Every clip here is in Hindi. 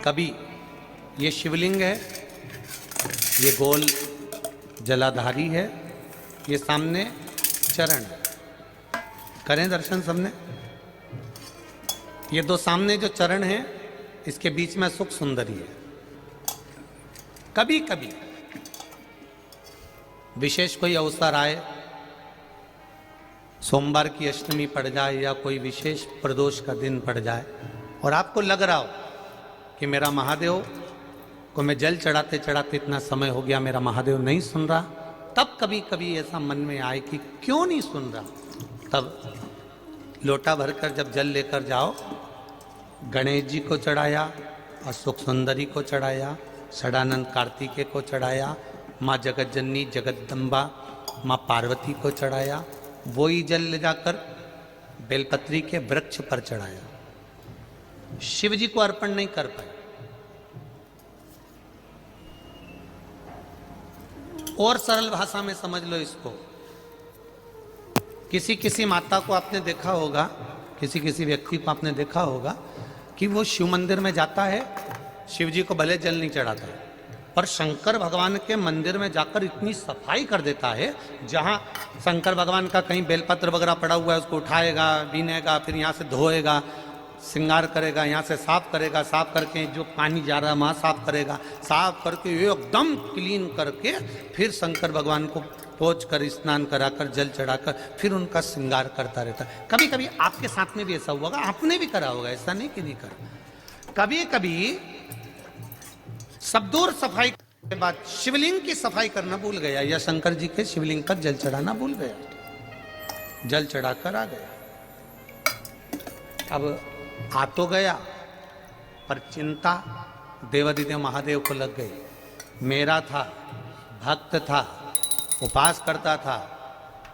कभी ये शिवलिंग है, ये गोल जलाधारी है, ये सामने चरण, करें दर्शन सबने। ये दो सामने जो चरण हैं, इसके बीच में सुख सुंदरी है। कभी कभी विशेष कोई अवसर आए, सोमवार की अष्टमी पड़ जाए या कोई विशेष प्रदोष का दिन पड़ जाए और आपको लग रहा हो कि मेरा महादेव को मैं जल चढ़ाते चढ़ाते इतना समय हो गया, मेरा महादेव नहीं सुन रहा, तब कभी कभी ऐसा मन में आए कि क्यों नहीं सुन रहा, तब लोटा भरकर जब जल लेकर जाओ, गणेश जी को चढ़ाया, अशोक सुंदरी को चढ़ाया, षडानंद कार्तिकेय को चढ़ाया, माँ जगतजननी जगदम्बा माँ पार्वती को चढ़ाया, वही जल ले जाकर बेलपत्री के वृक्ष पर चढ़ाया। शिव जी को अर्पण नहीं कर पाए। और सरल भाषा में समझ लो इसको, किसी किसी माता को आपने देखा होगा, किसी किसी व्यक्ति को आपने देखा होगा कि वो शिव मंदिर में जाता है, शिव जी को भले जल नहीं चढ़ाता है, पर शंकर भगवान के मंदिर में जाकर इतनी सफाई कर देता है, जहाँ शंकर भगवान का कहीं बेलपत्र वगैरह पड़ा हुआ है उसको उठाएगा, बीनेगा, फिर यहाँ से धोएगा, श्रृंगार करेगा, यहाँ से साफ करेगा, साफ करके जो पानी जा रहा है वहाँ साफ करेगा, साफ करके एकदम क्लीन करके फिर शंकर भगवान को पोंछ कर स्नान कराकर जल चढ़ाकर फिर उनका श्रृंगार करता रहता है। कभी कभी आपके साथ में भी ऐसा हुआ होगा, आपने भी करा होगा, ऐसा नहीं कि नहीं करा। कभी कभी सब दूर सफाई के बाद शिवलिंग की सफाई करना भूल गया या शंकर जी के शिवलिंग पर जल चढ़ाना भूल गया, जल चढ़ाकर आ गया। अब आ तो गया, पर चिंता देवादिदेव महादेव को लग गई। मेरा था, भक्त था, उपास करता था,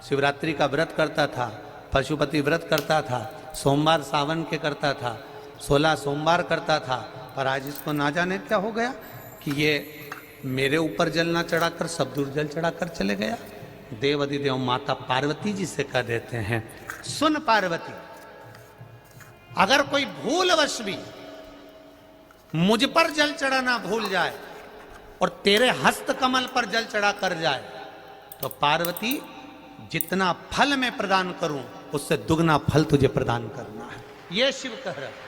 शिवरात्रि का व्रत करता था, पशुपति व्रत करता था, सोमवार सावन के करता था, 16 सोमवार करता था, पर आज इसको ना जाने क्या हो गया कि ये मेरे ऊपर जल ना चढ़ाकर सब दूर जल चढ़ाकर चले गया। देवादिदेव माता पार्वती जी से कह देते हैं, सुन पार्वती, अगर कोई भूलवश भी मुझ पर जल चढ़ाना भूल जाए और तेरे हस्त कमल पर जल चढ़ा कर जाए, तो पार्वती जितना फल मैं प्रदान करूं उससे दुगना फल तुझे प्रदान करना है। यह शिव कह रहा है।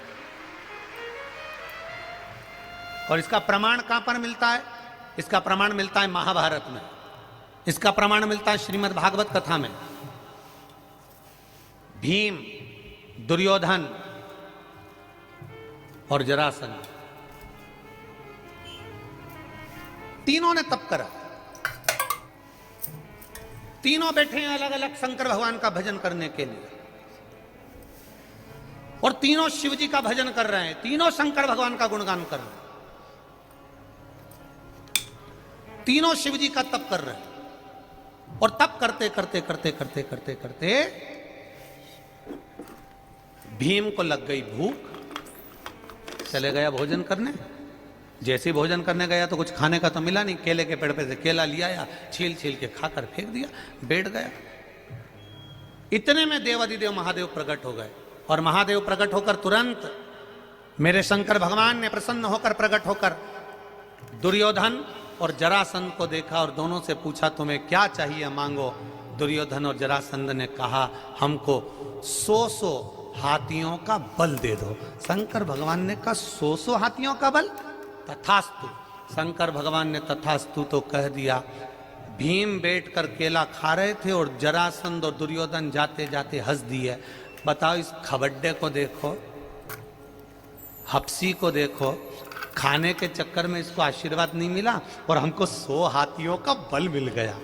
और इसका प्रमाण कहां पर मिलता है? इसका प्रमाण मिलता है महाभारत में, इसका प्रमाण मिलता है श्रीमद् भागवत कथा में। भीम, दुर्योधन और जरासंध तीनों ने तप करा, तीनों बैठे हैं अलग अलग शंकर भगवान का भजन करने के लिए, और तीनों शिव जी का भजन कर रहे हैं, तीनों शंकर भगवान का गुणगान कर रहे हैं, तीनों शिव जी का तप कर रहे हैं। और तप करते करते करते करते करते करते भीम को लग गई भूख, चले गया भोजन करने। जैसे ही भोजन करने गया तो कुछ खाने का तो मिला नहीं, केले के पेड़ पे से केला लिया या छील छील के खाकर फेंक दिया, बैठ गया। इतने में देवादिदेव महादेव प्रकट हो गए, और महादेव प्रकट होकर तुरंत मेरे शंकर भगवान ने प्रसन्न होकर प्रकट होकर दुर्योधन और जरासंध को देखा और दोनों से पूछा, तुम्हें क्या चाहिए मांगो। दुर्योधन और जरासंध ने कहा, हमको 100 हाथियों का बल दे दो। शंकर भगवान ने कहा, 100 हाथियों का बल? तथास्तु। शंकर भगवान ने तथास्तु तो कह दिया। भीम बैठकर केला खा रहे थे और जरासंध और दुर्योधन जाते जाते हंस दिए। बताओ, इस खबड्डे को देखो, हप्सी को देखो, खाने के चक्कर में इसको आशीर्वाद नहीं मिला और हमको 100 हाथियों का बल मिल गया।